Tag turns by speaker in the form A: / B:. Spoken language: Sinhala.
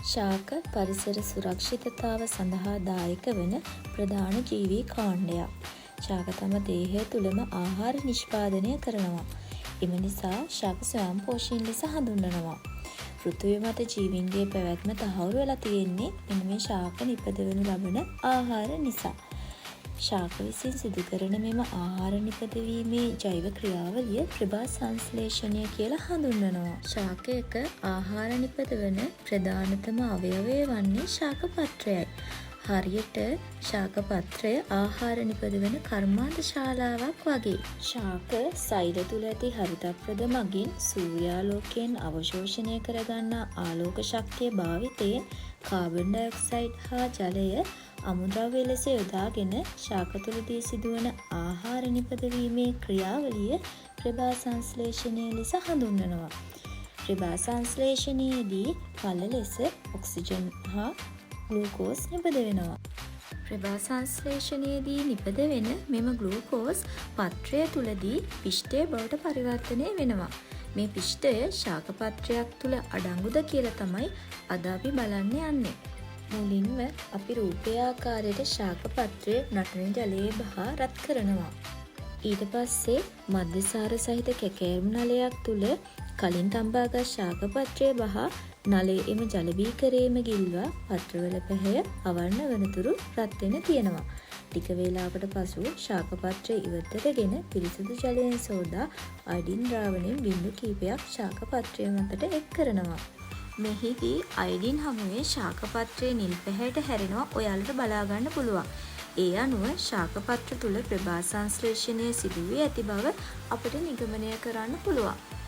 A: ශාක පරිසර සුරක්ෂිතතාව සඳහා දායක වන ප්‍රධාන ජීවී කාණ්ඩයක්. ශාක තම දේහය තුළම ආහාර නිෂ්පාදනය කරනවා. එම නිසා ශාක ස්වයංපෝෂී ලෙස හඳුන්වනවා. පෘථිවිය මත ජීවීන්ගේ පැවැත්ම තහවුරු වෙලා තියෙන්නේ මෙන්න මේ ශාක නිපදවනු ලබන ආහාර නිසා. ශාක විසින් සිදු කරන මෙම ආහාර නිපදවීමේ ජෛව ක්‍රියාවලිය ප්‍රභා සංශ්ලේෂණය කියලා හඳුන්වනවා. ශාකයක ආහාර නිපදවන ප්‍රධානතම අවයවය වන්නේ ශාක පත්‍රයයි. හරියට ශාක පත්‍රය ආහාර නිපදවන කර්මාන්ත ශාලාවක් වගේ. ශාක සෛල තුළ ඇති හරිතප්‍රද මගින් සූර්යාලෝකයෙන් අවශෝෂණය කරගන්නා ආලෝක ශක්තිය භාවිතයෙන් කාබන් ඩයොක්සයිඩ් හා ජලය අමුද්‍රව්‍ය ලෙස යොදාගෙන ශාක තුළදී සිදුවන ආහාර නිපදවීමේ ක්‍රියාවලිය ප්‍රභා සංශ්ලේෂණය ලෙස හඳුන්වනවා. ප්‍රභා සංශ්ලේෂණයේදී ඵල ලෙස ඔක්සිජන් හා ග්ලූකෝස් නිපදවෙනවා. ප්‍රභා සංශ්ලේෂණයේදී නිපදවෙන මෙම ග්ලූකෝස් පත්‍රය තුළදී පිෂ්ඨය බවට පරිවර්තනය වෙනවා. මේ පිෂ්ඨය ශාක පත්‍රයක් තුළ අඩංගුද කියලා තමයි අද අපි බලන්න යන්නේ. මුලින්ම අපි රූපයේ ආකාරයට ශාක පත්‍රය නටන ජලයේ බහා රත් කරනවා. ඊට පස්සේ මධ්‍යසාර සහිත කැකෑරුම් නලයක් තුළ කලින් තම්බාගත් ශාක පත්‍රය බහා නලයේ එම ජල බීකරයේම ගිල්වා පත්‍රවල පැහැය අවර්ණ වනතුරු රත් වෙන තියෙනවා. ටික වේලාවකට පසු ශාක පත්‍රය ඉවතරගෙන පිරිසිදු ජලයෙන් සෝදා අයඩින් ද්‍රාවණයෙන් බිංදු කිහිපයක් ශාක පත්‍රය මතට එක් කරනවා. මෙහිදී අයඩින් හමුවේ ශාක පත්‍රයේ නිල් පැහැයට හැරෙනවා ඔයාලට බලා ගන්න පුළුවන්. ඒ අනුව ශාක පත්‍ර තුල ප්‍රභා සංශ්ලේෂණය සිදු වී ඇති බව අපිට නිගමනය කරන්න පුළුවන්.